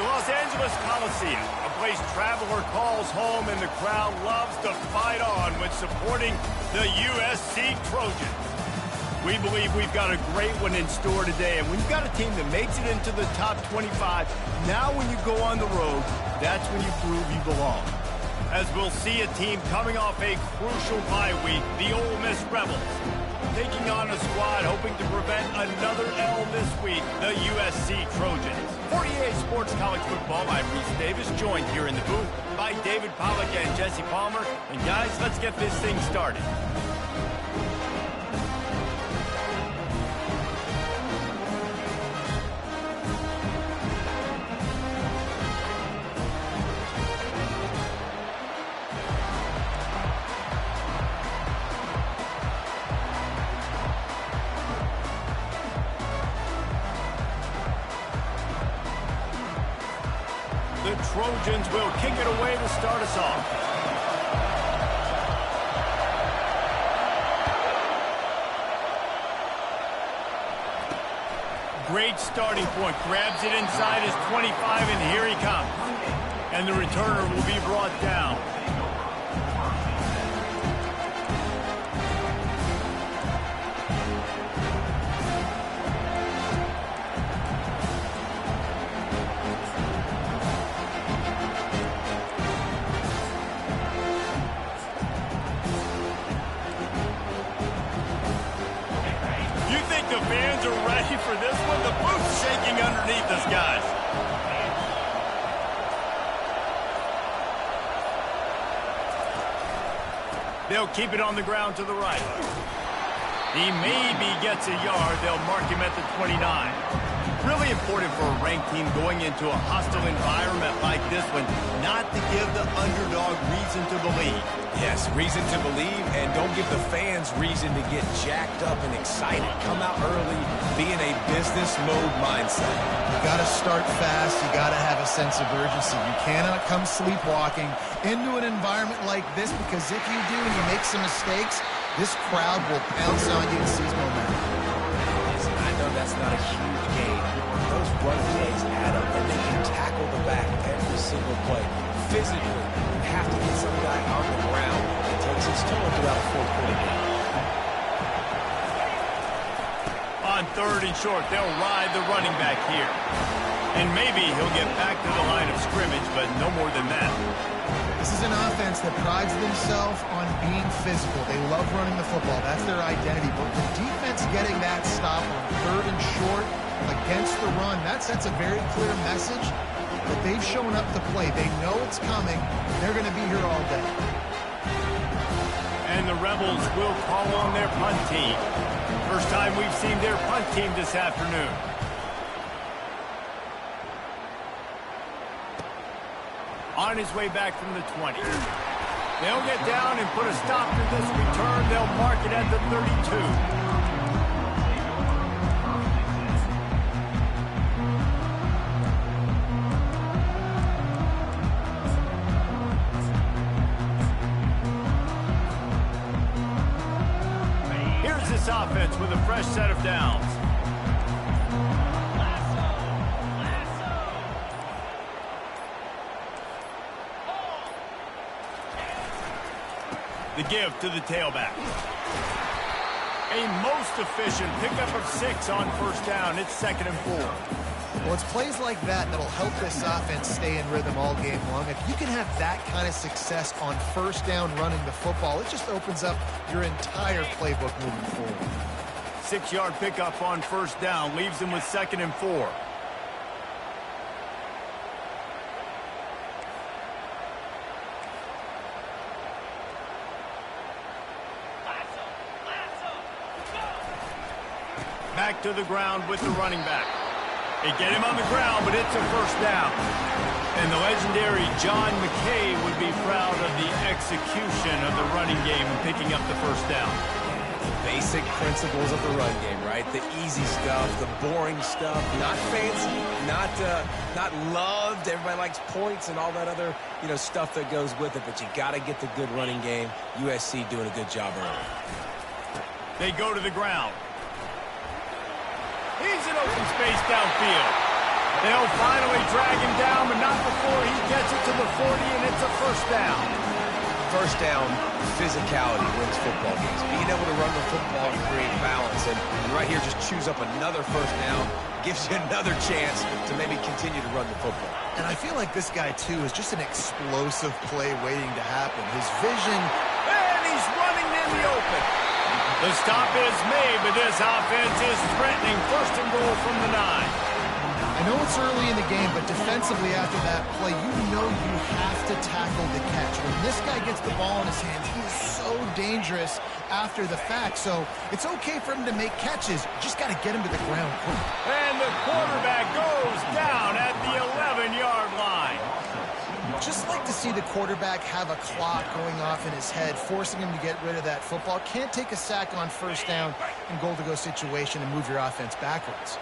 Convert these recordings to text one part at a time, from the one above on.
The Los Angeles Coliseum, a place traveler calls home and the crowd loves to fight on when supporting the USC Trojans. We believe we've got a great one in store today, and when you've got a team that makes it into the top 25, now when you go on the road, that's when you prove you belong. As we'll see a team coming off a crucial bye week, the Ole Miss Rebels, taking on a squad hoping to prevent another L this week, the USC Trojans. 48 Sports College Football, I'm Reese Davis, joined here in the booth by David Pollack and Jesse Palmer. And guys, let's get this thing started. The Trojans will kick it away to start us off. Great starting point. Grabs it inside his 25, and here he comes. And the returner will be brought down. The fans are ready for this one. The booth's shaking underneath us, guys. They'll keep it on the ground to the right. He maybe gets a yard. They'll mark him at the 29. Really important for a ranked team going into a hostile environment like this one, not to give the underdog reason to believe. Yes, reason to believe, and don't give the fans reason to get jacked up and excited. Come out early, be in a business mode mindset. You got to start fast. You got to have a sense of urgency. You cannot come sleepwalking into an environment like this, because if you do and you make some mistakes, this crowd will pounce on you and seize momentum. Listen, I know that's not a huge game. Those run plays add up, and they can tackle the back every single play. Physically, you have to get some guy on the ground that takes his toll throughout a fourth-quarter game. On third and short, they'll ride the running back here. And maybe he'll get back to the line of scrimmage, but no more than that. This is an offense that prides themselves on being physical. They love running the football. That's their identity. But the defense getting that stop on third and short against the run, that sets a very clear message that they've shown up to play. They know it's coming. They're going to be here all day. And the Rebels will call on their punt team. First time we've seen their punt team this afternoon. On his way back from the 20. They'll get down and put a stop to this return. They'll mark it at the 32. This offense with a fresh set of downs. The give to the tailback. A most efficient pickup of 6 on first down. It's 2nd and 4. Well, it's plays like that that'll help this offense stay in rhythm all game long. If you can have that kind of success on first down running the football, it just opens up your entire playbook moving forward. 6-yard pickup on first down leaves them with 2nd and 4. Back to the ground with the running back. They get him on the ground, but it's a first down. And the legendary John McKay would be proud of the execution of the running game and picking up the first down. The basic principles of the run game, right? The easy stuff, the boring stuff, not fancy, not loved. Everybody likes points and all that other, stuff that goes with it. But you got to get the good running game. USC doing a good job early. They go to the ground. He's in open space downfield. They'll finally drag him down, but not before he gets it to the 40, and it's a first down. First down, physicality wins football games. Being able to run the football and create balance. And right here, just choose up another first down. Gives you another chance to maybe continue to run the football. And I feel like this guy, too, is just an explosive play waiting to happen. His vision... And he's running in the open. The stop is made, but this offense is threatening. First and goal from the 9. I know it's early in the game, but defensively after that play, you know you have to tackle the catch. When this guy gets the ball in his hands, he is so dangerous after the fact. So it's okay for him to make catches. You just got to get him to the ground quick. And the quarterback goes down at the 11-yard line. Just like to see the quarterback have a clock going off in his head, forcing him to get rid of that football. Can't take a sack on first down in goal-to-go situation and move your offense backwards.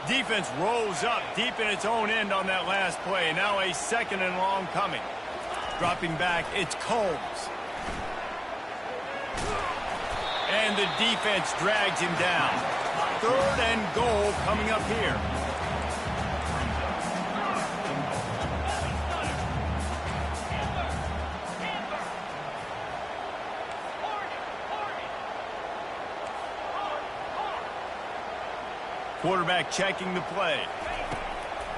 Defense rolls up deep in its own end on that last play. Now a second and long coming. Dropping back, it's Combs. And the defense drags him down. Third and goal coming up here. Quarterback checking the play.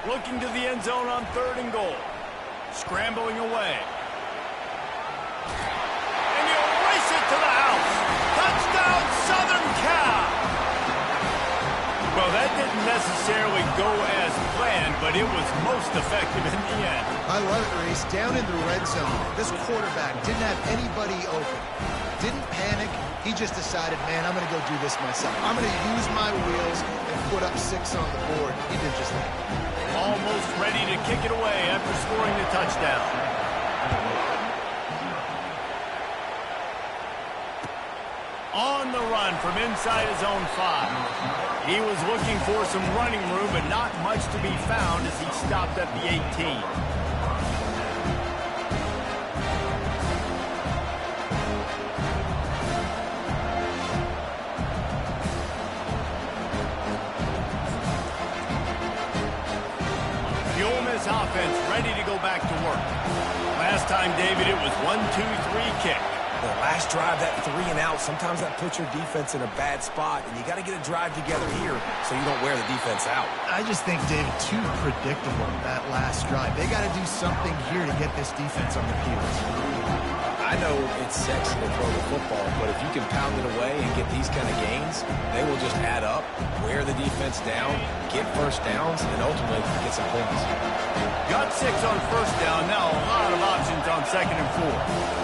Looking to the end zone on third and goal. Scrambling away. And he'll race it to the house. Touchdown, Southern Cal! Well, that didn't necessarily go as planned, but it was most effective in the end. I love it, Reese. Down in the red zone, this quarterback didn't have anybody open. Didn't panic. He just decided, man, I'm going to go do this myself. I'm going to use my wheels and put up 6 on the board. He did just that. Almost ready to kick it away after scoring the touchdown. On the run from inside his own 5. He was looking for some running room, but not much to be found as he stopped at the 18. Offense ready to go back to work. Last time, David, it was 1-2-3 kick. The last drive, that 3 and out, sometimes that puts your defense in a bad spot, and you got to get a drive together here so you don't wear the defense out. I just think, David, too predictable, that last drive. They got to do something here to get this defense on their heels. I know it's sexy to throw the football, but if you can pound it away and get these kind of gains, they will just add up, wear the defense down, get first downs, and ultimately get some points. Got 6 on first down. Now a lot of options on second and 4.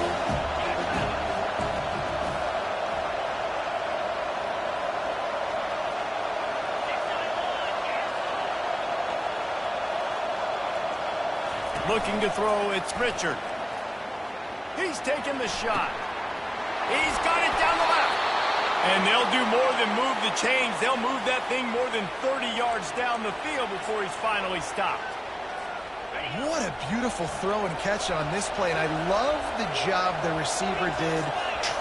Looking to throw, it's Richard. He's taking the shot. He's got it down the left. And they'll do more than move the chains. They'll move that thing more than 30 yards down the field before he's finally stopped. What a beautiful throw and catch on this play. And I love the job the receiver did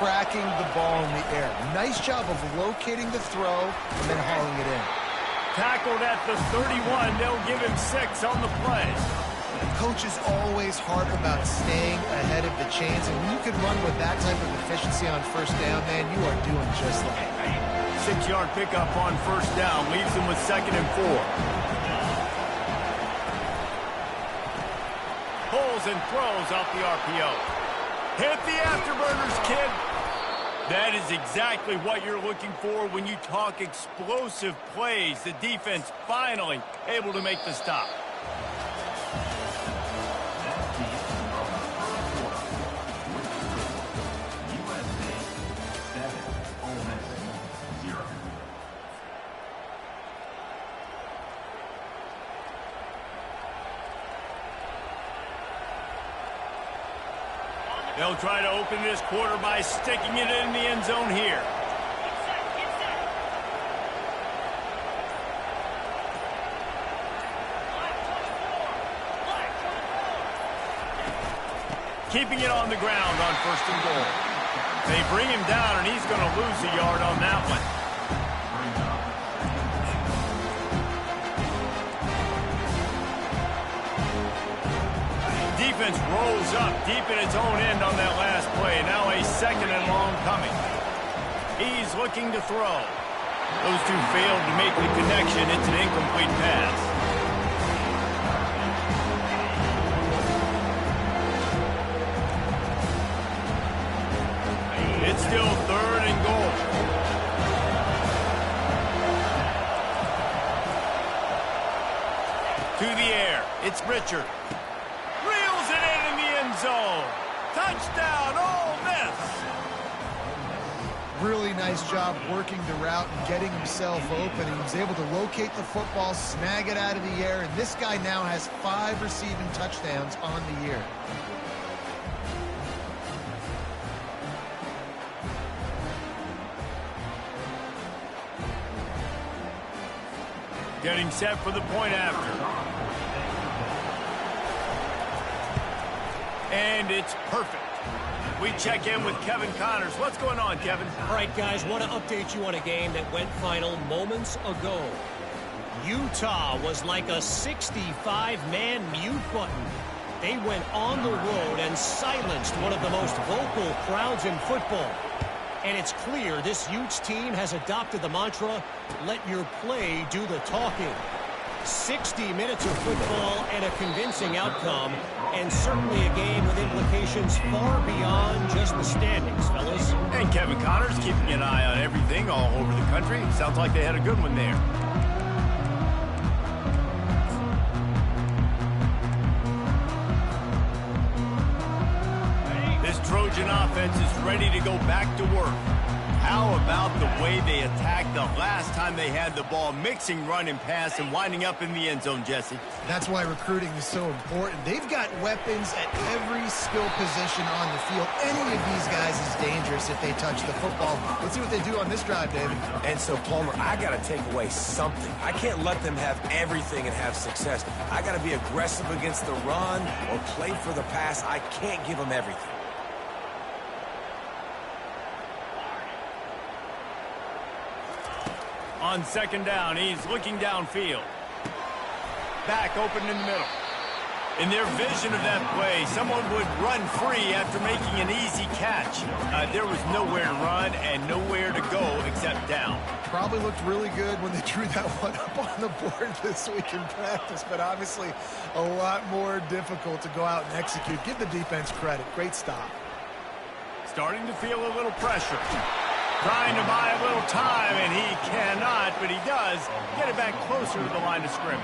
tracking the ball in the air. Nice job of locating the throw and then hauling it in. Tackled at the 31. They'll give him 6 on the play. Coaches always harp about staying ahead of the chains, and when you can run with that type of efficiency on first down, man, you are doing just that. 6-yard pickup on first down leaves them with second and 4. Pulls and throws off the RPO. Hit the afterburners, kid. That is exactly what you're looking for when you talk explosive plays. The defense finally able to make the stop. They'll try to open this quarter by sticking it in the end zone here. Keeping it on the ground on first and goal. They bring him down, and he's going to lose a yard on that one. defense rolls up deep in its own end on that last play. Now a second and long coming. He's looking to throw. Those two failed to make the connection. It's an incomplete pass. It's still third and goal. To the air. It's Richard. Reels it in the end zone. Touchdown, Ole Miss. Really nice job working the route and getting himself open. He was able to locate the football, snag it out of the air, and this guy now has 5 receiving touchdowns on the year. Getting set for the point after. And it's perfect. We check in with Kevin Connors. What's going on, Kevin? All right, guys, want to update you on a game that went final moments ago. Utah was like a 65-man mute button. They went on the road and silenced one of the most vocal crowds in football. And it's clear this Utes team has adopted the mantra, let your play do the talking. 60 minutes of football and a convincing outcome, and certainly a game with implications far beyond just the standings, fellas. And Kevin Connors keeping an eye on everything all over the country. Sounds like they had a good one there. This Trojan offense is ready to go back to work. How about the way they attacked the last time they had the ball, mixing run and pass and winding up in the end zone, Jesse? That's why recruiting is so important. They've got weapons at every skill position on the field. Any of these guys is dangerous if they touch the football. Let's see what they do on this drive, David. And so, Palmer, I got to take away something. I can't let them have everything and have success. I got to be aggressive against the run or play for the pass. I can't give them everything. On second down, he's looking downfield. Back open in the middle. In their vision of that play, someone would run free after making an easy catch. There was nowhere to run and nowhere to go except down. Probably looked really good when they drew that one up on the board this week in practice, but obviously a lot more difficult to go out and execute. Give the defense credit. Great stop. Starting to feel a little pressure. Trying to buy a little time, and he cannot, but he does get it back closer to the line of scrimmage.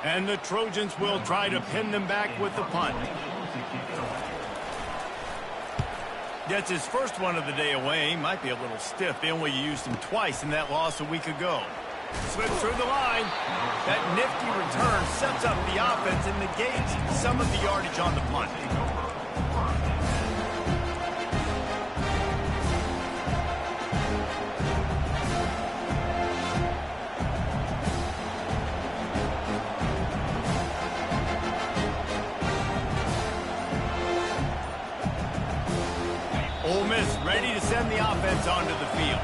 And the Trojans will try to pin them back with the punt. Gets his first one of the day away. He might be a little stiff. They only used him twice in that loss a week ago. Slips through the line. That nifty return sets up the offense and negates some of the yardage on the punt. Ole Miss ready to send the offense onto the field.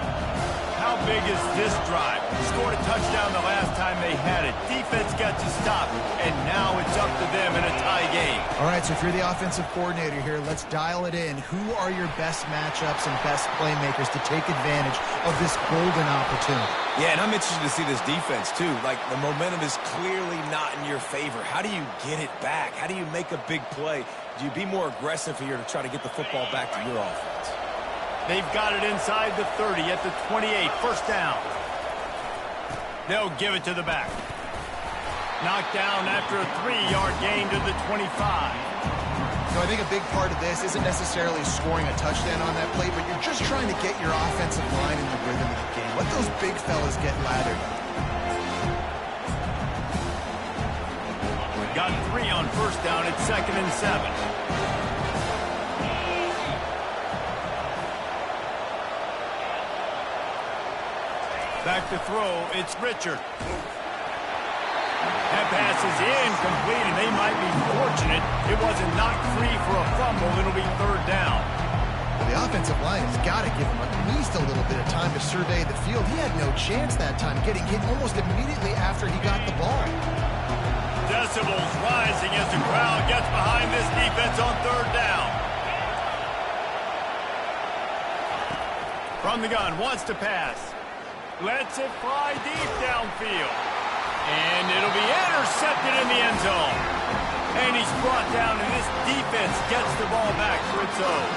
How big is this drive? Scored a touchdown the last time they had it. Defense gets a stop, and now it's up to them in a tie game. All right, so if you're the offensive coordinator here, let's dial it in. Who are your best matchups and best playmakers to take advantage of this golden opportunity? Yeah, and I'm interested to see this defense, too. Like, the momentum is clearly not in your favor. How do you get it back? How do you make a big play? Do you be more aggressive here to try to get the football back to your offense? They've got it inside the 30 at the 28. First down. They'll give it to the back. Knocked down after a 3-yard gain to the 25. So I think a big part of this isn't necessarily scoring a touchdown on that play, but you're just trying to get your offensive line in the rhythm of the game. Let those big fellas get lathered up. Got 3 on first down. It's 2nd and 7. Back to throw. It's Richard. That pass is incomplete, and they might be fortunate it wasn't knocked free for a fumble. It'll be 3rd down. Well, the offensive line has got to give him at least a little bit of time to survey the field. He had no chance that time, getting hit almost immediately after he got the ball. Decibels rising as the crowd gets behind this defense on third down. From the gun, wants to pass. Lets it fly deep downfield. And it'll be intercepted in the end zone. And he's brought down, and this defense gets the ball back to its own.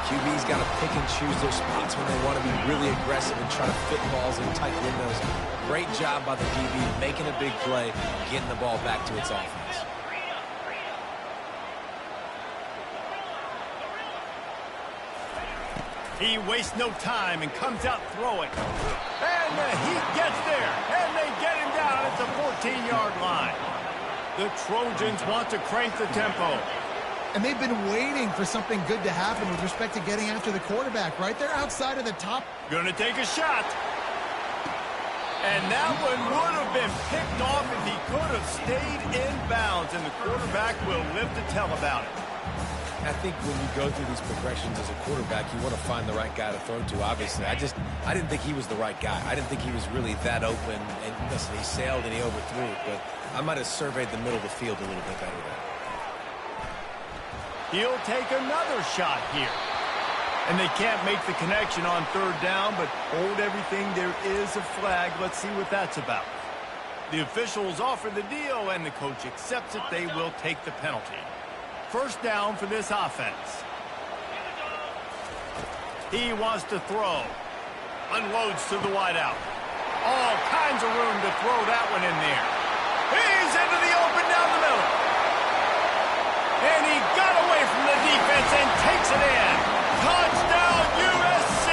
QB's got to pick and choose their spots when they want to be really aggressive and try to fit balls in tight windows. Great job by the DB making a big play, getting the ball back to its offense. He wastes no time and comes out throwing. And the Heat gets there, and they get him down at the 14-yard line. The Trojans want to crank the tempo. And they've been waiting for something good to happen with respect to getting after the quarterback, right? They're outside of the top. Going to take a shot. And that one would have been picked off if he could have stayed in bounds, and the quarterback will live to tell about it. I think when you go through these progressions as a quarterback, you want to find the right guy to throw to, obviously. I didn't think he was the right guy. I didn't think he was really that open. And listen, he sailed and he overthrew it, but I might have surveyed the middle of the field a little bit better there. He'll take another shot here. And they can't make the connection on third down, but hold everything. There is a flag. Let's see what that's about. The officials offer the deal, and the coach accepts it. They will take the penalty. First down for this offense. He wants to throw. Unloads to the wideout. All kinds of room to throw that one in there. He's into the open down the middle. And he got away from the defense and takes it in. Touchdown, USC!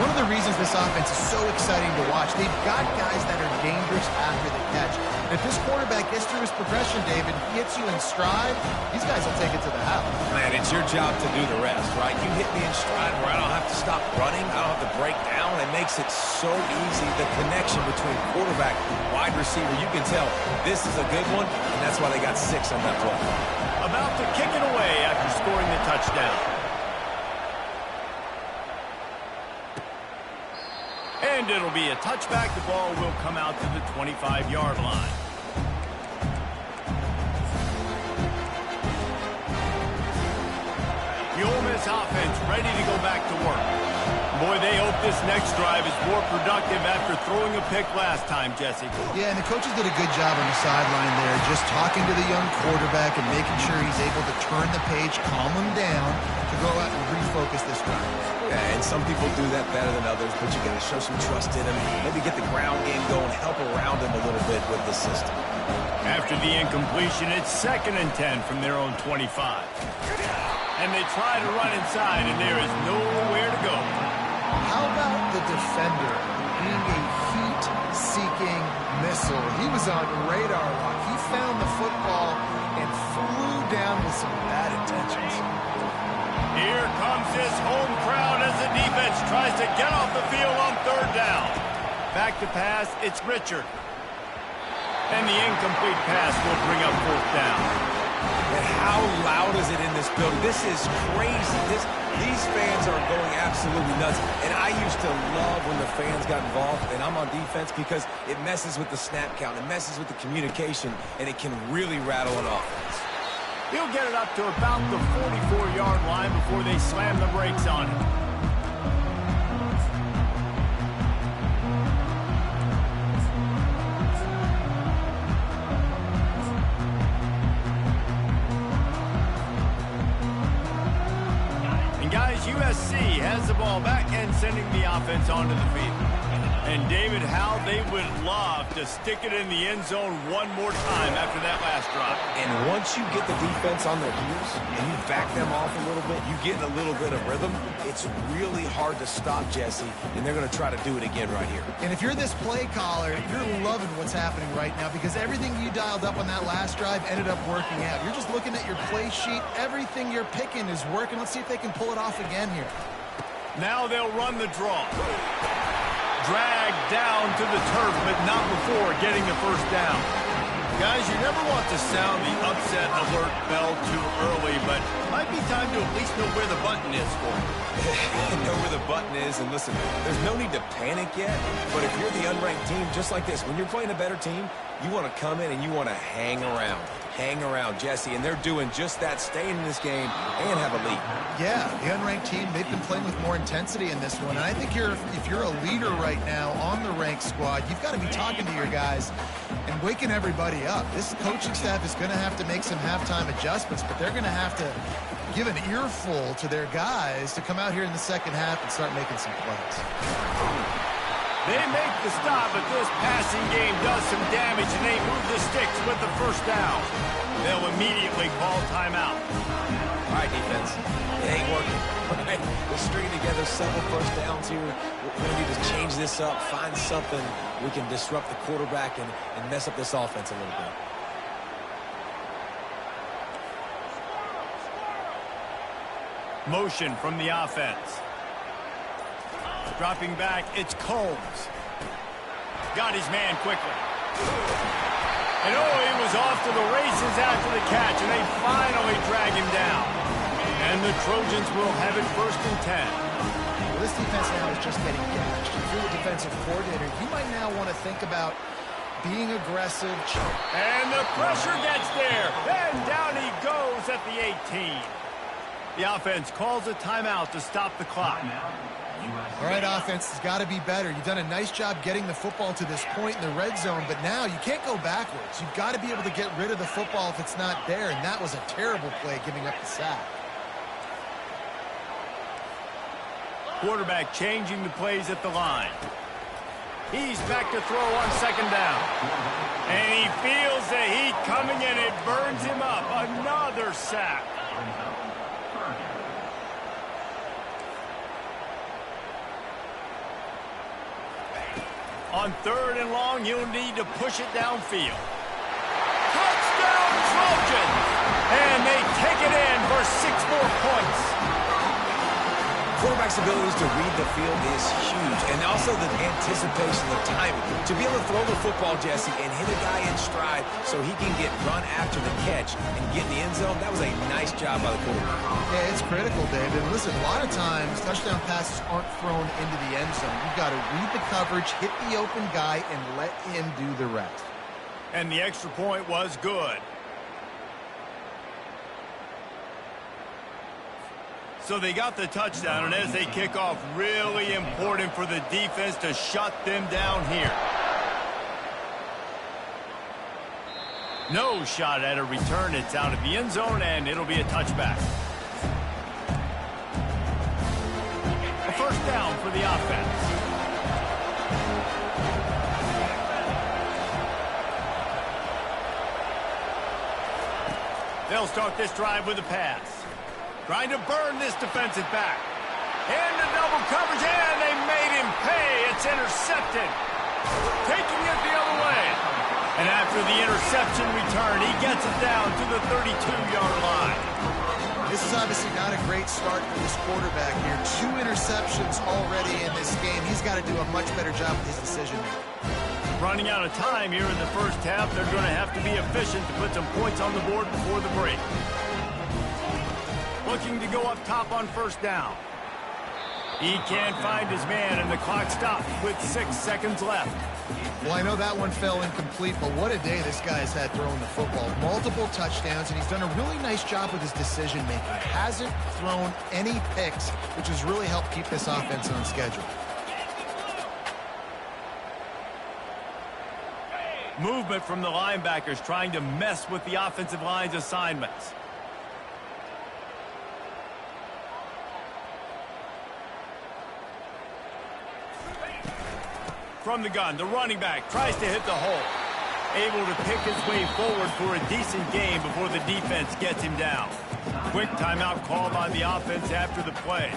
One of the reasons this offense is so exciting to watch, they've got guys that are dangerous after the catch. And if this quarterback gets through his progression, David, hits you in stride, these guys will take it to the house. Man, it's your job to do the rest, right? You hit me in stride where I don't have to stop running. I don't have to break down. It makes it so easy. The connection between quarterback, wide receiver, you can tell this is a good one, and that's why they got 6 on that play. About to kick it away after scoring the touchdown. And it'll be a touchback. The ball will come out to the 25-yard line. The Ole Miss offense ready to go back to work. Boy, they hope this next drive is more productive after throwing a pick last time, Jesse. Yeah, and the coaches did a good job on the sideline there, just talking to the young quarterback and making sure he's able to turn the page, calm him down, to go out and refocus this drive. Yeah, and some people do that better than others, but you got to show some trust in him. Maybe get the ground game going, help around him a little bit with the system. After the incompletion, it's 2nd and 10 from their own 25. And they try to run inside, and there is nowhere to go. How about the defender being a heat-seeking missile? He was on radar lock. He found the football and flew down with some bad intentions. Here comes this home crowd as the defense tries to get off the field on third down. Back to pass, it's Richard. And the incomplete pass will bring up 4th down. And how loud is it in this building? This is crazy. These fans are going absolutely nuts. And I used to love when the fans got involved, and I'm on defense, because it messes with the snap count. It messes with the communication, and it can really rattle an offense. He'll get it up to about the 44-yard line before they slam the brakes on him. And guys, USC has the ball back and sending the offense onto the field. And David, how they would love to stick it in the end zone one more time after that last drive. And once you get the defense on their heels and you back them off a little bit, you get a little bit of rhythm, it's really hard to stop, Jesse, and they're going to try to do it again right here. And if you're this play caller, you're loving what's happening right now, because everything you dialed up on that last drive ended up working out. You're just looking at your play sheet. Everything you're picking is working. Let's see if they can pull it off again here. Now they'll run the draw. Dragged down to the turf, but not before getting the first down. Guys, you never want to sound the upset alert bell too early, but it might be time to at least know where the button is for you. Know where the button is, and listen, there's no need to panic yet, but if you're the unranked team, just like this, when you're playing a better team, you want to come in and you want to hang around. Hang around, Jesse, and they're doing just that, staying in this game and have a lead. Yeah, the unranked team, they've been playing with more intensity in this one. And I think if you're a leader right now on the ranked squad, you've got to be talking to your guys and waking everybody up. This coaching staff is going to have to make some halftime adjustments, but they're going to have to give an earful to their guys to come out here in the second half and start making some plays. They make the stop, but this passing game does some damage, and they move the sticks with the first down. They'll immediately call timeout. All right, defense. It ain't working. Right? We're stringing together several first downs here. We're going to need to change this up, find something we can disrupt the quarterback and mess up this offense a little bit. Motion from the offense. Dropping back, it's Combs. Got his man quickly. And he was off to the races after the catch, and they finally drag him down. And the Trojans will have it 1st and 10. Well, this defense now is just getting gashed. If you're the defensive coordinator, you might now want to think about being aggressive. And the pressure gets there. And down he goes at the 18. The offense calls a timeout to stop the clock. All right, offense has got to be better. You've done a nice job getting the football to this point in the red zone, but now you can't go backwards. You've got to be able to get rid of the football if it's not there, and that was a terrible play, giving up the sack. Quarterback changing the plays at the line. He's back to throw on 2nd down. And he feels the heat coming, and it burns him up. Another sack. On 3rd and long, he'll need to push it downfield. Touchdown, Trojans! And they take it in for 6 more points. Quarterback's abilities to read the field is huge, and also the anticipation, the timing. To be able to throw the football, Jesse, and hit a guy in stride so he can get run after the catch and get in the end zone, that was a nice job by the quarterback. Yeah, it's critical, David. And listen, a lot of times, touchdown passes aren't thrown into the end zone. You've got to read the coverage, hit the open guy, and let him do the rest. And the extra point was good. So they got the touchdown, and as they kick off, really important for the defense to shut them down here. No shot at a return. It's out of the end zone, and it'll be a touchback. A 1st down for the offense. They'll start this drive with a pass. Trying to burn this defensive back. Into double coverage, and they made him pay. It's intercepted. Taking it the other way. And after the interception return, he gets it down to the 32-yard line. This is obviously not a great start for this quarterback here. 2 interceptions already in this game. He's got to do a much better job with his decision-making. Running out of time here in the first half, they're going to have to be efficient to put some points on the board before the break. Looking to go up top on 1st down. He can't find his man, and the clock stops with 6 seconds left. Well, I know that one fell incomplete, but what a day this guy's had throwing the football. Multiple touchdowns, and he's done a really nice job with his decision-making. Hasn't thrown any picks, which has really helped keep this offense on schedule. Movement from the linebackers trying to mess with the offensive line's assignments. From the gun, the running back tries to hit the hole. Able to pick his way forward for a decent game before the defense gets him down. Quick timeout called by the offense after the play.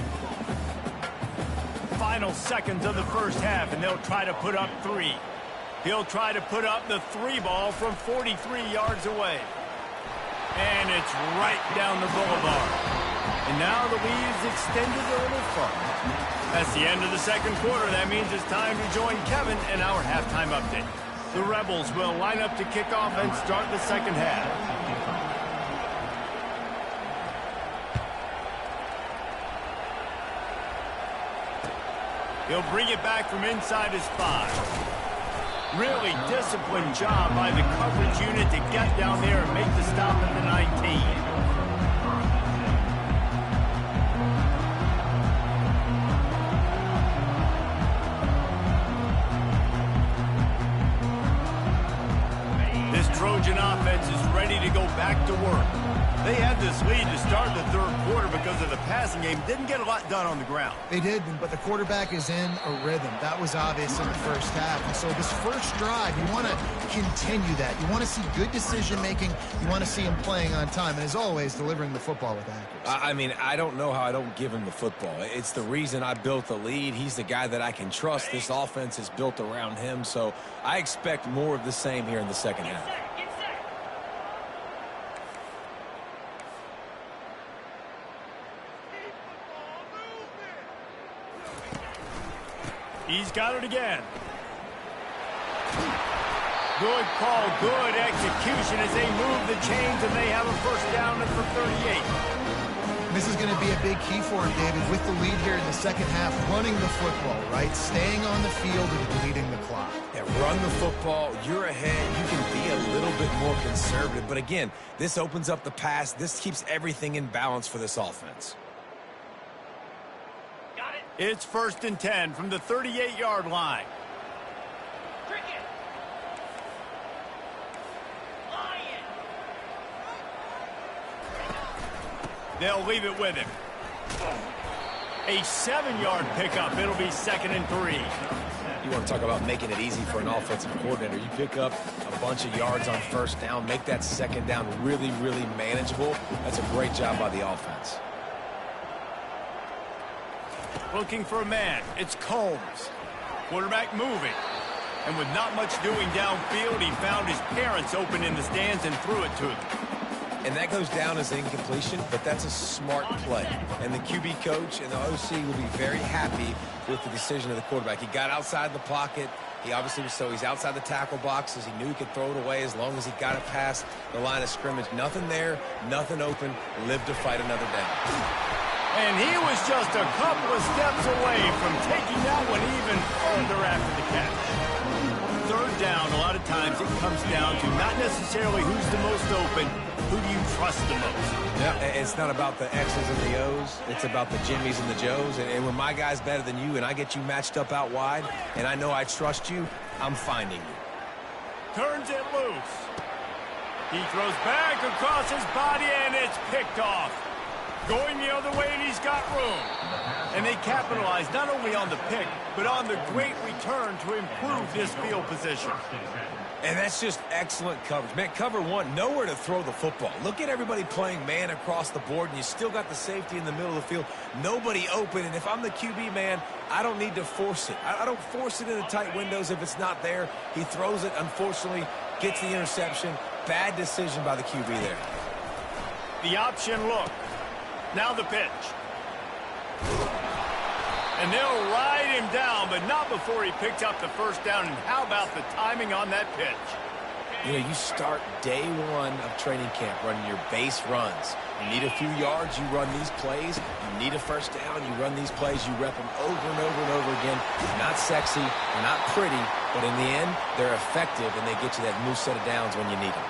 Final seconds of the first half, and they'll try to put up 3. He'll try to put up the 3 ball from 43 yards away. And it's right down the boulevard. And now the lead is extended a little further. That's the end of the second quarter. That means it's time to join Kevin in our halftime update. The Rebels will line up to kick off and start the second half. He'll bring it back from inside his 5. Really disciplined job by the coverage unit to get down there and make the stop at the 19. Trojan offense is ready to go back to work. They had this lead to start the third quarter because of the passing game. Didn't get a lot done on the ground. They did, but the quarterback is in a rhythm. That was obvious in the first half. And so this first drive, you want to continue that. You want to see good decision-making. You want to see him playing on time. And as always, delivering the football with accuracy. I mean, I don't know how I don't give him the football. It's the reason I built the lead. He's the guy that I can trust. This offense is built around him. So I expect more of the same here in the second half. He's got it again. Good call, good execution as they move the chains, and they have a first down at the 38. This is going to be a big key for him, David, with the lead here in the second half, running the football, right? Staying on the field and bleeding the clock. Yeah, run the football. You're ahead. You can be a little bit more conservative. But again, this opens up the pass. This keeps everything in balance for this offense. It's 1st and 10 from the 38-yard line. They'll leave it with him. A 7-yard pickup. It'll be 2nd and 3. You want to talk about making it easy for an offensive coordinator. You pick up a bunch of yards on first down, make that second down really, really manageable. That's a great job by the offense. Looking for a man. It's Combs. Quarterback moving. And with not much doing downfield, he found his parents open in the stands and threw it to them. And that goes down as incompletion, but that's a smart play. And the QB coach and the OC will be very happy with the decision of the quarterback. He got outside the pocket. He obviously was he's outside the tackle boxes. He knew he could throw it away as long as he got it past the line of scrimmage. Nothing there, nothing open. Lived to fight another down. And he was just a couple of steps away from taking that one even further after the catch. Third down, a lot of times it comes down to not necessarily who's the most open, who do you trust the most? Yeah, it's not about the X's and the O's. It's about the Jimmies and the Joes. And when my guy's better than you and I get you matched up out wide and I know I trust you, I'm finding you. Turns it loose. He throws back across his body and it's picked off. Going the other way, and he's got room. And they capitalize not only on the pick, but on the great return to improve this field position. And that's just excellent coverage. Man, cover one, nowhere to throw the football. Look at everybody playing man across the board, and you still got the safety in the middle of the field. Nobody open, and if I'm the QB, man, I don't need to force it. I don't force it into tight windows if it's not there. He throws it, unfortunately, gets the interception. Bad decision by the QB there. The option look. Now the pitch. And they'll ride him down, but not before he picked up the first down. And how about the timing on that pitch? You know, you start day one of training camp running your base runs. You need a few yards, you run these plays. You need a first down, you run these plays. You rep them over and over and over again. They're not sexy, they're not pretty, but in the end, they're effective, and they get you that new set of downs when you need them.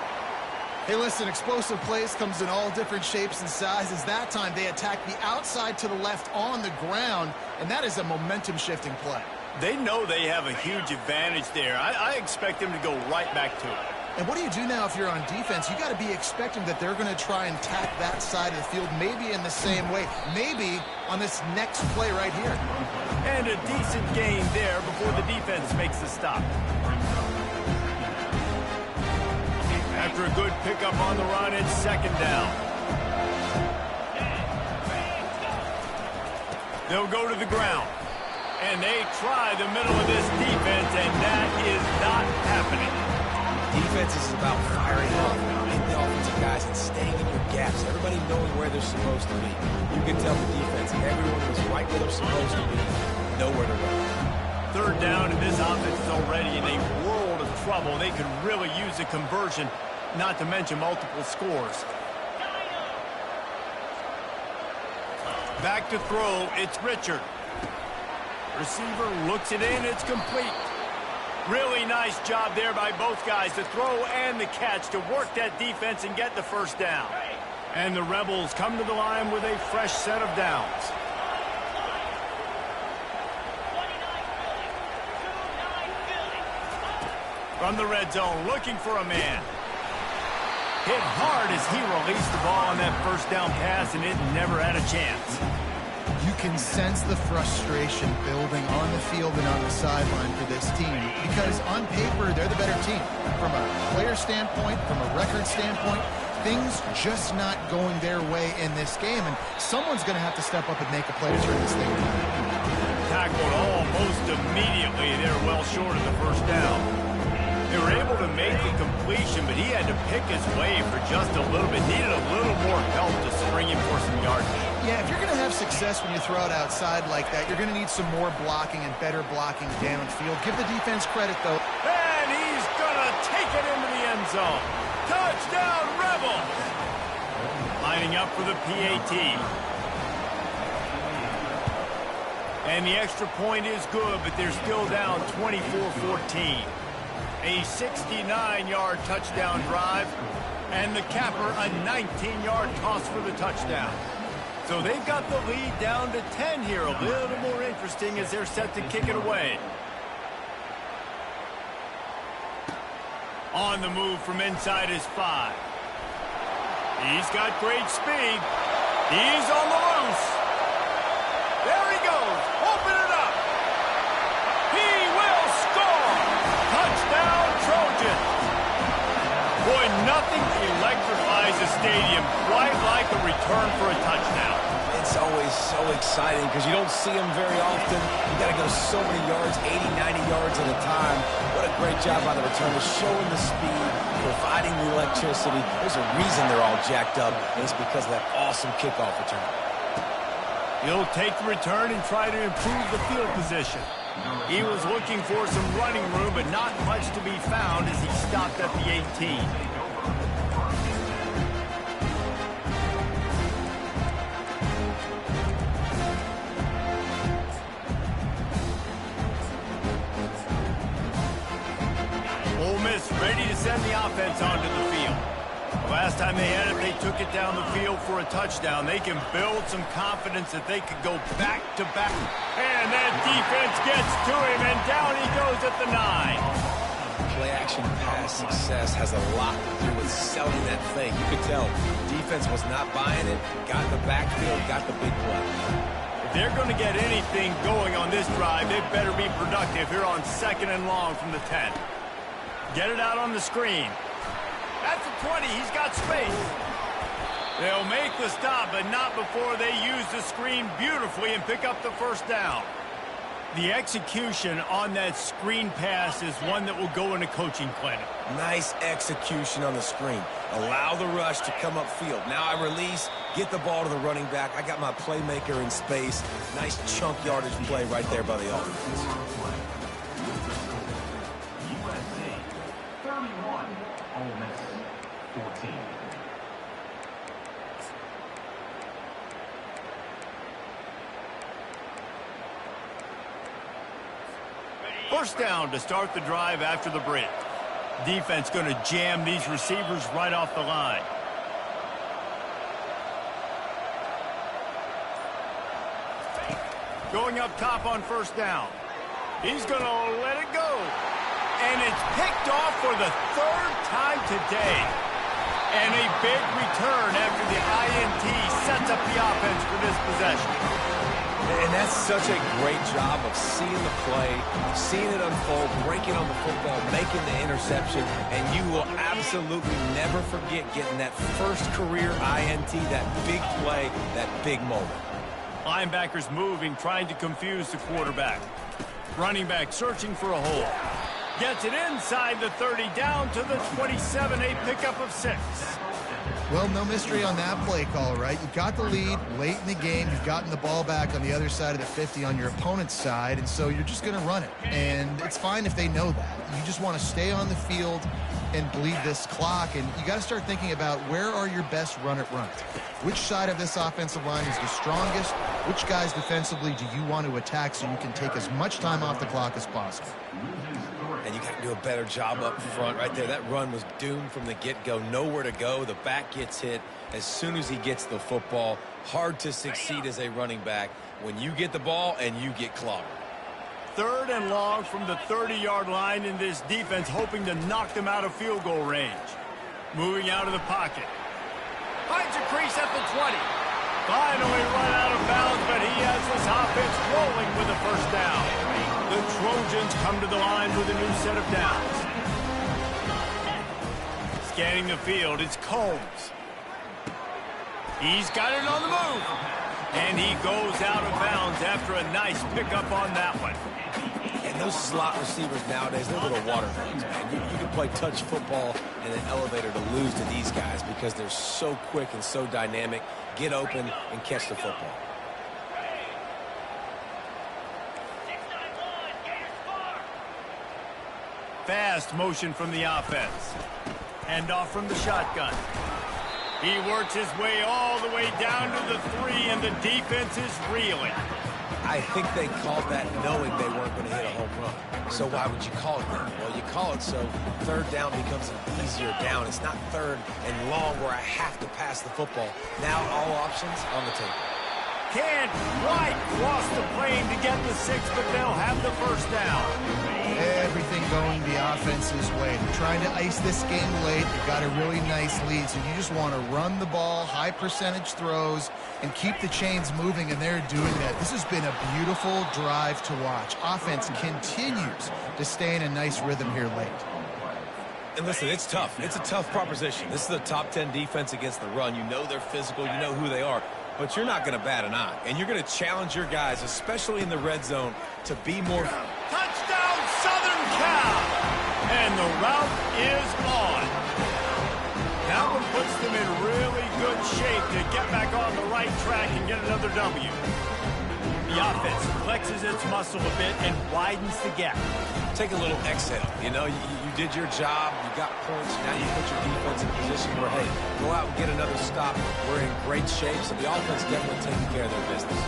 Hey, listen, explosive plays comes in all different shapes and sizes. That time, they attack the outside to the left on the ground, and that is a momentum-shifting play. They know they have a huge advantage there. I expect them to go right back to it. And what do you do now if you're on defense? You got to be expecting that they're going to try and tack that side of the field, maybe in the same way, maybe on this next play right here. And a decent gain there before the defense makes the stop. After a good pickup on the run, it's second down. They'll go to the ground. And they try the middle of this defense, and that is not happening. Defense is about firing off, hitting the offensive guys, and staying in your gaps. Everybody knowing where they're supposed to be. You can tell the defense, everyone was right where they're supposed to be. Nowhere to run. Third down, and this offense is already in a world of trouble. They could really use a conversion, not to mention multiple scores. Back to throw, it's Richard. Receiver looks it in, it's complete. Really nice job there by both guys, the throw and the catch, to work that defense and get the first down. And the Rebels come to the line with a fresh set of downs. From the red zone, looking for a man. Hit hard as he released the ball on that first down pass, and it never had a chance. You can sense the frustration building on the field and on the sideline for this team, because on paper, they're the better team. From a player standpoint, from a record standpoint, things just not going their way in this game, and someone's going to have to step up and make a play to turn this thing around. Tackled almost immediately. They're well short of the first down. They were able to make the completion, but he had to pick his way for just a little bit. Needed a little more help to spring him for some yardage. Yeah, if you're going to have success when you throw it outside like that, you're going to need some more blocking and better blocking downfield. Give the defense credit, though. And he's going to take it into the end zone. Touchdown, Rebels! Lining up for the PAT. And the extra point is good, but they're still down 24-14. A 69-yard touchdown drive, and the capper a 19-yard toss for the touchdown. So they've got the lead down to 10 here. A little more interesting as they're set to kick it away. On the move from inside his 5. He's got great speed. He's on the loose. There he goes. Open it up. He will score. Touchdown, Trojans. Boy, nothing electrifies a stadium quite like a return for a touchdown. It's always so exciting because you don't see them very often. You got to go so many yards, 80, 90 yards at a time. What a great job by the returners, showing the speed, providing the electricity. There's a reason they're all jacked up, and it's because of that awesome kickoff return. He'll take the return and try to improve the field position. He was looking for some running room, but not much to be found as he stopped at the 18. Ole Miss ready to send the offense onto the field. The last time they had it, they took it down the field for a touchdown. They can build some confidence that they could go back-to-back. And that defense gets to him, and down he goes at the 9. Play-action pass success has a lot to do with selling that thing. You could tell defense was not buying it, got the backfield, got the big play. If they're going to get anything going on this drive, they better be productive here on 2nd and long from the 10. Get it out on the screen. That's the 20. He's got space. They'll make the stop, but not before they use the screen beautifully and pick up the first down. The execution on that screen pass is one that will go in a coaching clinic. Nice execution on the screen. Allow the rush to come upfield. Now I release, get the ball to the running back. I got my playmaker in space. Nice chunk yardage play right there by the offense. First down to start the drive after the break. Defense going to jam these receivers right off the line. Going up top on first down. He's going to let it go. And it's picked off for the 3rd time today. And a big return after the INT sets up the offense for this possession. And that's such a great job of seeing the play, seeing it unfold, breaking on the football, making the interception, and you will absolutely never forget getting that first career INT, that big play, that big moment. Linebackers moving, trying to confuse the quarterback. Running back searching for a hole. Gets it inside the 30, down to the 27, a pickup of 6. Well, no mystery on that play call, right? You got the lead late in the game. You've gotten the ball back on the other side of the 50 on your opponent's side, and so you're just going to run it. And it's fine if they know that. You just want to stay on the field and bleed this clock, and you got to start thinking about where are your best run-it runs. Which side of this offensive line is the strongest? Which guys defensively do you want to attack so you can take as much time off the clock as possible? And you got to do a better job up front right there. That run was doomed from the get-go. Nowhere to go. The back gets hit as soon as he gets the football. Hard to succeed as a running back when you get the ball and you get clobbered. 3rd and long from the 30-yard line, in this defense hoping to knock them out of field goal range. Moving out of the pocket. Finds a crease at the 20. Finally run out of bounds, but he has this offense rolling with a first down. The Trojans come to the line with a new set of downs. Scanning the field, it's Combs. He's got it on the move. And he goes out of bounds after a nice pickup on that one. And those slot receivers nowadays, they're little water guns, man. You can play touch football in an elevator to lose to these guys because they're so quick and so dynamic. Get open and catch the football. Fast motion from the offense. Handoff from the shotgun. He works his way all the way down to the 3, and the defense is reeling. I think they called that knowing they weren't going to hit a home run. So why would you call it that? Well, you call it so 3rd down becomes an easier down. It's not 3rd and long where I have to pass the football. Now all options on the table. Can't quite cross the plane to get the 6, but they'll have the first down. Everything going the offense's way. They're trying to ice this game late. They've got a really nice lead, so you just want to run the ball, high percentage throws, and keep the chains moving, and they're doing that. This has been a beautiful drive to watch. Offense continues to stay in a nice rhythm here late. And listen, it's tough. It's a tough proposition. This is a top 10 defense against the run. You know they're physical. You know who they are. But you're not going to bat an eye. And you're going to challenge your guys, especially in the red zone, to be more... Touchdown, Southern Cal! And the route is on. That one puts them in really good shape to get back on the right track and get another W. The offense flexes its muscle a bit and widens the gap. Take a little exhale. You know, you did your job. You got points. Now you put your defense in a position where, hey, go out and get another stop. We're in great shape, so the offense definitely taking care of their business.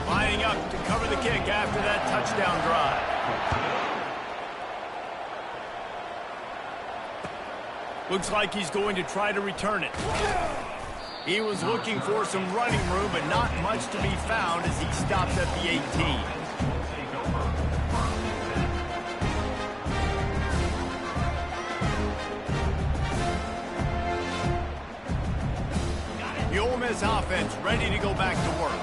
Lining up to cover the kick after that touchdown drive. Looks like he's going to try to return it. He was looking for some running room, but not much to be found as he stops at the 18. The Ole Miss offense ready to go back to work.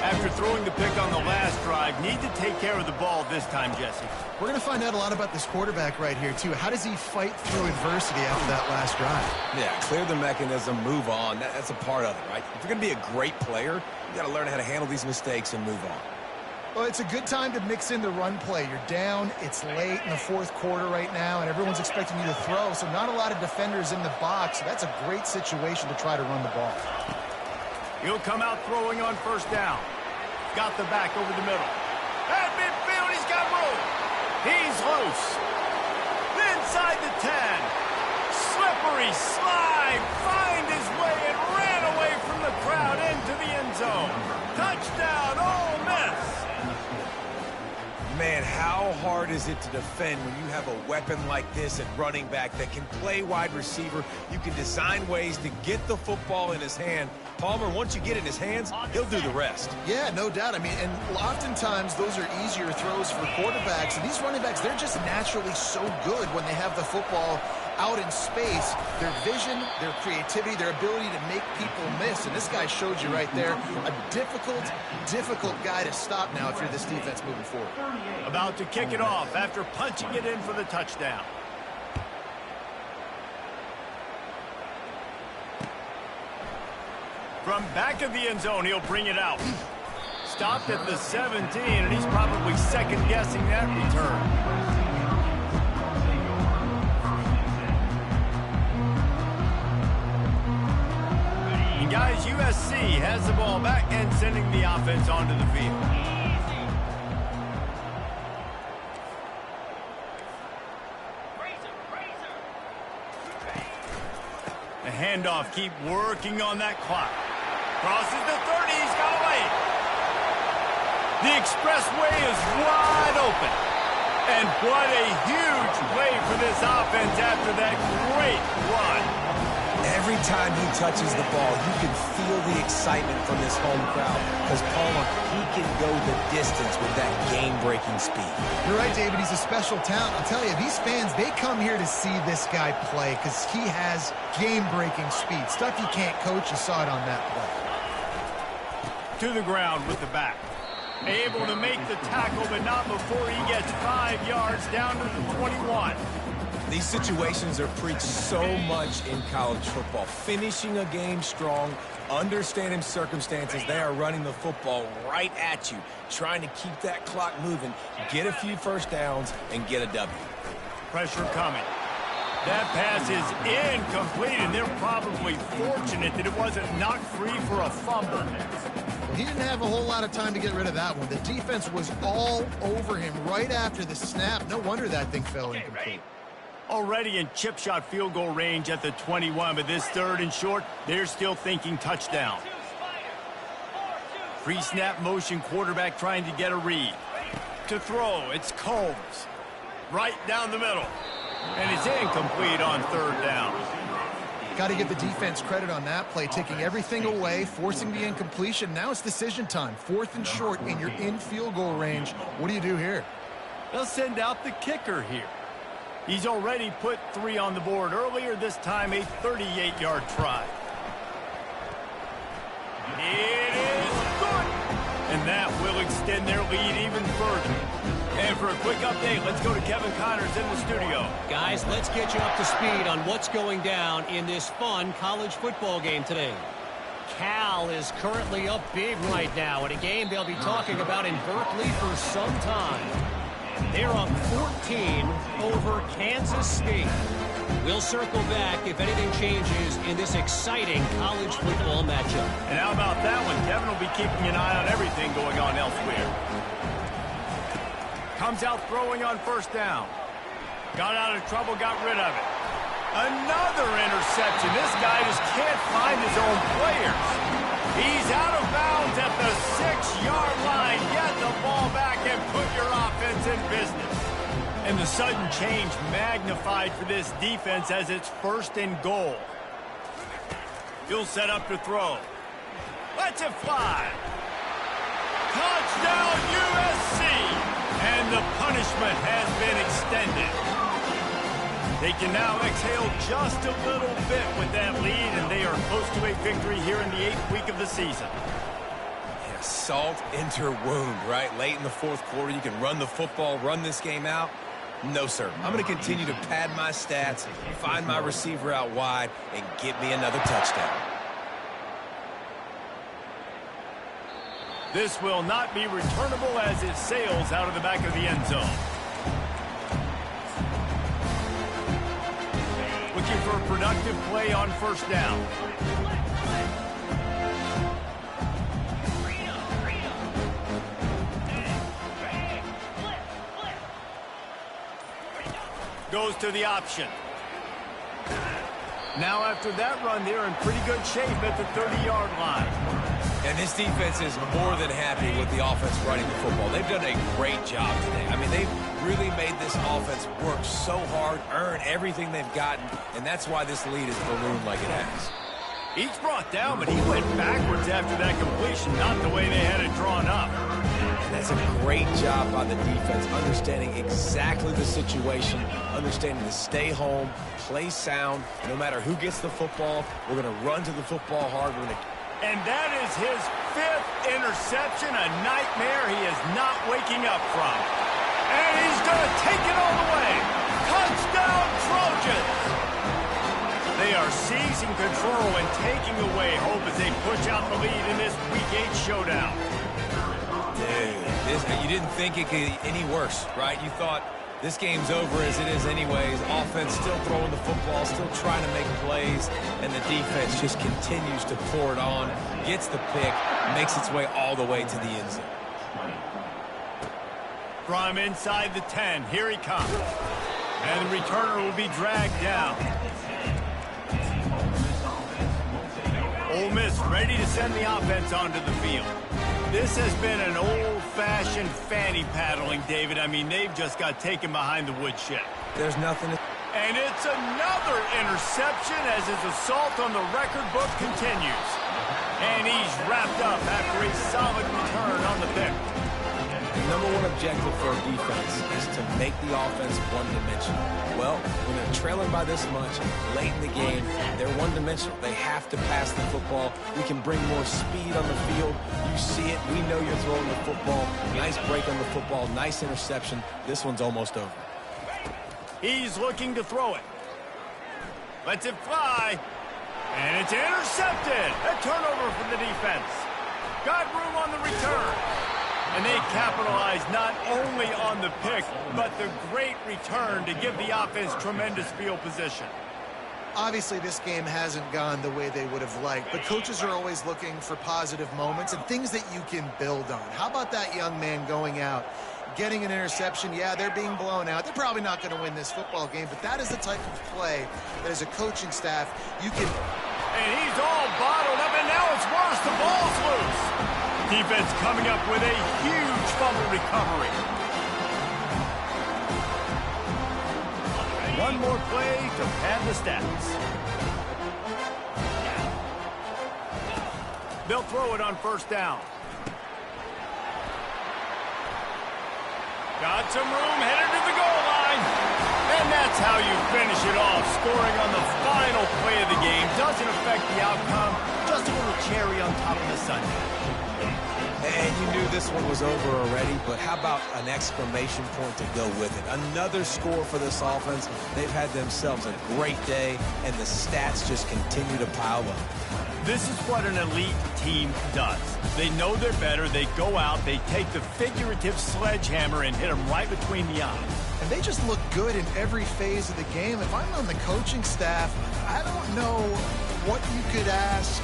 After throwing the pick on the last drive, need to take care of the ball this time, Jesse. We're going to find out a lot about this quarterback right here, too. How does he fight through adversity after that last drive? Yeah, clear the mechanism, move on. That's a part of it, right? If you're going to be a great player, you got to learn how to handle these mistakes and move on. Well, it's a good time to mix in the run play. You're down, it's late in the 4th quarter right now, and everyone's expecting you to throw, so not a lot of defenders in the box. So that's a great situation to try to run the ball. He'll come out throwing on first down. Got the back over the middle. At midfield, he's got room. He's loose. Inside the 10. Slippery slide. Find his way and ran away from the crowd into the end zone. Touchdown, Ole Miss. Man, how hard is it to defend when you have a weapon like this at running back that can play wide receiver? You can design ways to get the football in his hand. Palmer, once you get it in his hands, he'll do the rest. Yeah, no doubt. I mean, and oftentimes those are easier throws for quarterbacks. And these running backs, they're just naturally so good when they have the football out in space. Their vision, their creativity, their ability to make people miss. And this guy showed you right there, a difficult guy to stop now if you're this defense moving forward. About to kick it off after punching it in for the touchdown. From back of the end zone, he'll bring it out. Stopped at the 17, and he's probably second-guessing that return. And guys, USC has the ball back and sending the offense onto the field. The handoff, keep working on that clock. Crosses the 30, he's got away. The expressway is wide open. And what a huge play for this offense after that great run. Every time he touches the ball, you can feel the excitement from this home crowd. Because, Palmer, he can go the distance with that game-breaking speed. You're right, David. He's a special talent. I'll tell you, these fans, they come here to see this guy play because he has game-breaking speed. Stuff you can't coach. You saw it on that play. To the ground with the back. Able to make the tackle, but not before he gets 5 yards down to the 21. These situations are preached so much in college football. Finishing a game strong, understanding circumstances. They are running the football right at you, trying to keep that clock moving, get a few first downs, and get a W. Pressure coming. That pass is incomplete, and they're probably fortunate that it wasn't knocked free for a fumble. He didn't have a whole lot of time to get rid of that one. The defense was all over him right after the snap. No wonder that thing fell incomplete. Already in chip shot field goal range at the 21, but this 3rd and short, they're still thinking touchdown. Pre-snap motion, quarterback trying to get a read. To throw, it's Combs. Right down the middle. And it's incomplete on 3rd down. Got to give the defense credit on that play, taking everything away, forcing the incompletion. Now it's decision time. 4th and short, and you're in field goal range. What do you do here? They'll send out the kicker here. He's already put 3 on the board earlier, this time a 38-yard try. It is good! And that will extend their lead even further. And for a quick update, let's go to Kevin Connors in the studio. Guys, let's get you up to speed on what's going down in this fun college football game today. Cal is currently up big right now in a game they'll be talking about in Berkeley for some time. They're up 14 over Kansas State. We'll circle back if anything changes in this exciting college football matchup. And how about that one? Kevin will be keeping an eye on everything going on elsewhere. Comes out throwing on 1st down. Got out of trouble, got rid of it. Another interception. This guy just can't find his own players. He's out of bounds at the 6-yard line. Get the ball back and put your offense in business. And the sudden change magnified for this defense as it's 1st and goal. He'll set up to throw. Lets it fly. Touchdown USC. And the punishment has been extended. They can now exhale just a little bit with that lead, and they are close to a victory here in the 8th week of the season. Yeah, salt into her wound, right? Late in the 4th quarter, you can run the football, run this game out. No, sir. I'm going to continue to pad my stats, find my receiver out wide, and get me another touchdown. This will not be returnable as it sails out of the back of the end zone. Looking for a productive play on 1st down. Goes to the option. Now after that run, they're in pretty good shape at the 30-yard line. And this defense is more than happy with the offense running the football. They've done a great job today. I mean, they've really made this offense work so hard, earn everything they've gotten, and that's why this lead is ballooned like it has. Each brought down, but he went backwards after that completion, not the way they had it drawn up. And that's a great job by the defense, understanding exactly the situation, understanding to stay home, play sound. No matter who gets the football, we're going to run to the football hard. We're going to. And that is his 5th interception, a nightmare he is not waking up from. And he's going to take it all the way. Touchdown, Trojans! They are seizing control and taking away hope as they push out the lead in this Week 8 showdown. Dude, you didn't think it could get any worse, right? You thought this game's over as it is anyways. Offense still throwing the football, still trying to make plays, and the defense just continues to pour it on, gets the pick, makes its way all the way to the end zone. From inside the 10, here he comes. And the returner will be dragged down. Ole Miss ready to send the offense onto the field. This has been an old-fashioned fanny paddling, David. I mean, they've just got taken behind the woodshed. There's nothing to... And it's another interception as his assault on the record book continues. And he's wrapped up after a solid return on the pick. The number one objective for a defense is to make the offense one-dimensional. Well, when they're trailing by this much, late in the game, they're one-dimensional. They have to pass the football. We can bring more speed on the field. You see it. We know you're throwing the football. Nice break on the football. Nice interception. This one's almost over. He's looking to throw it. Lets it fly. And it's intercepted. A turnover from the defense. Got room on the return. And they capitalize not only on the pick, but the great return to give the offense tremendous field position. Obviously, this game hasn't gone the way they would have liked, but coaches are always looking for positive moments and things that you can build on. How about that young man going out, getting an interception? Yeah, they're being blown out. They're probably not going to win this football game, but that is the type of play that as a coaching staff, you can... And he's all bottled up, and now it's worse. The ball's loose. Defense coming up with a huge fumble recovery. One more play to pad the stats. They'll throw it on first down. Got some room, headed to the goal line. And that's how you finish it off. Scoring on the final play of the game doesn't affect the outcome. Just a little cherry on top of the sundae. And you knew this one was over already, but how about an exclamation point to go with it? Another score for this offense. They've had themselves a great day, and the stats just continue to pile up. This is what an elite team does. They know they're better. They go out, they take the figurative sledgehammer and hit them right between the eyes. And they just look good in every phase of the game. If I'm on the coaching staff, I don't know what you could ask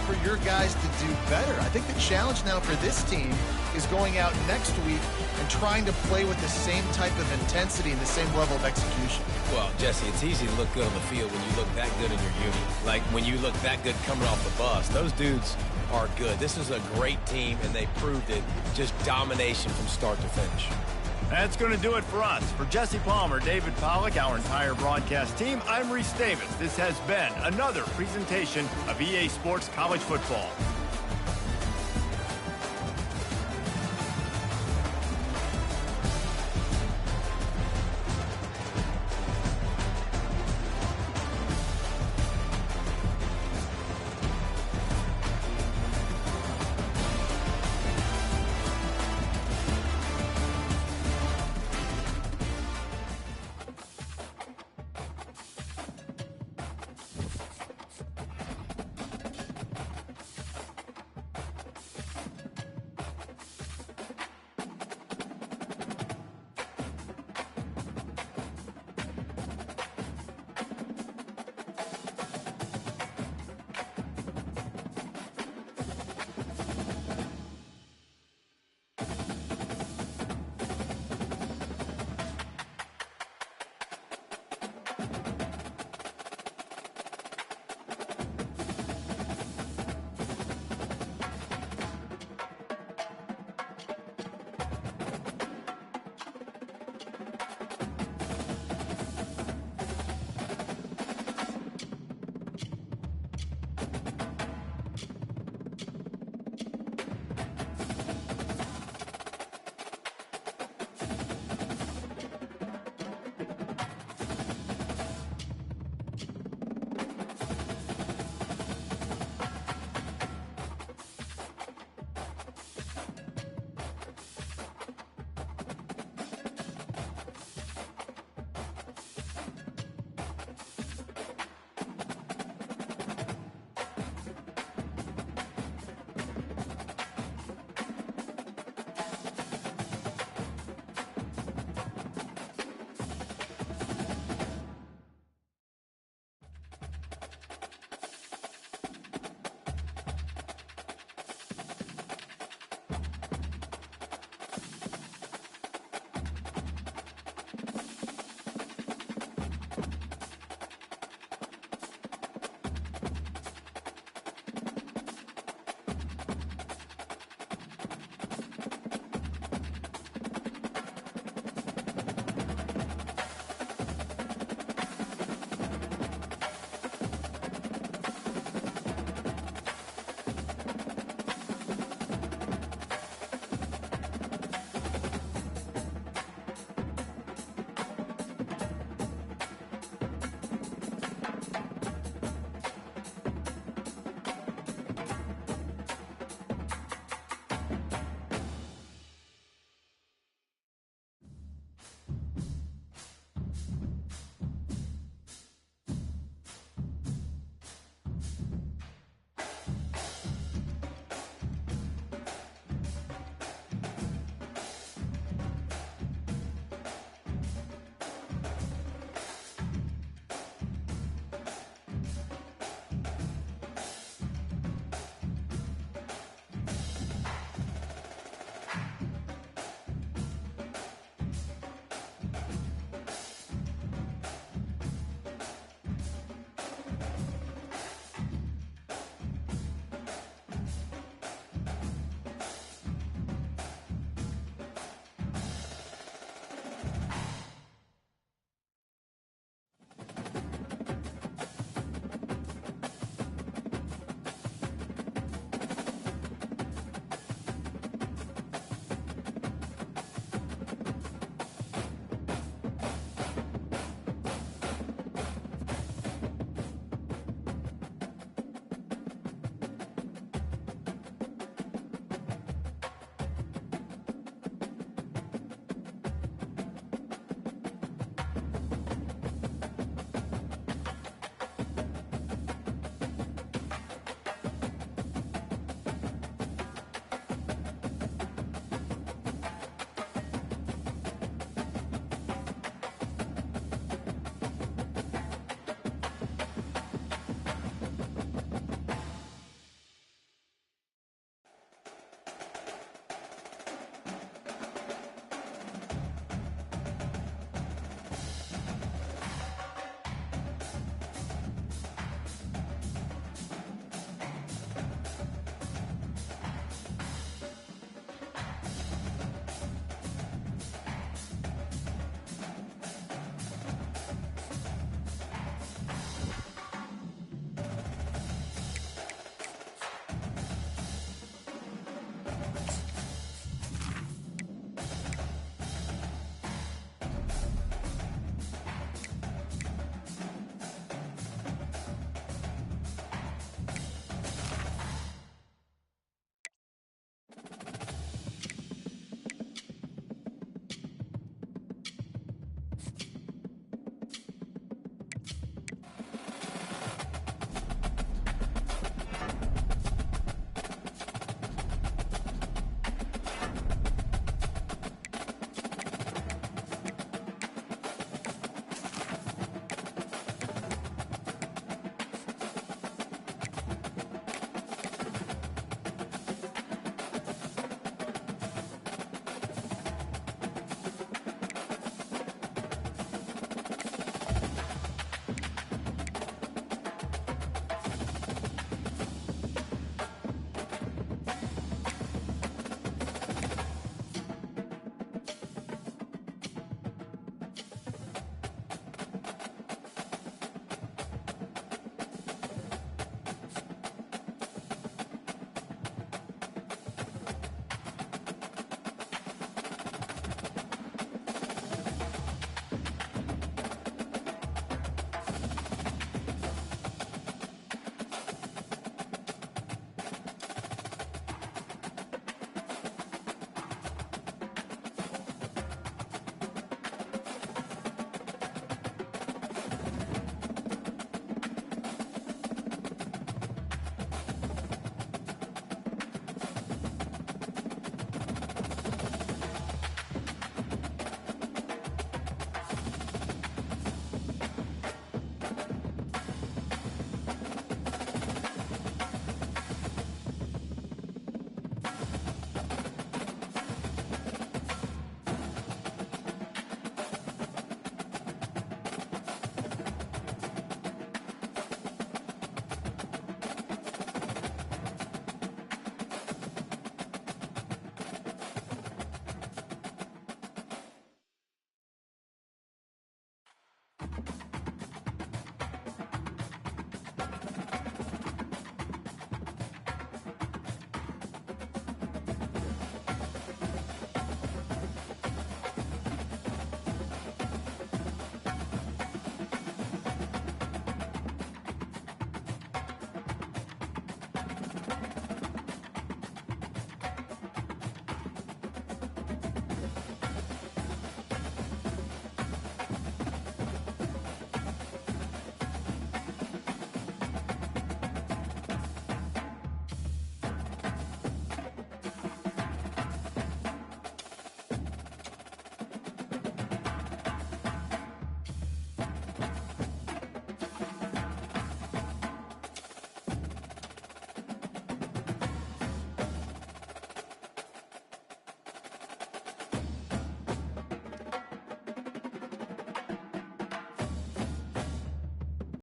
for your guys to do better. I think the challenge now for this team is going out next week and trying to play with the same type of intensity and the same level of execution. Well, Jesse, it's easy to look good on the field when you look that good in your unit. Like when you look that good coming off the bus. Those dudes are good. This is a great team, and they proved it. Just domination from start to finish. That's going to do it for us. For Jesse Palmer, David Pollack, our entire broadcast team, I'm Reese Davis. This has been another presentation of EA Sports College Football.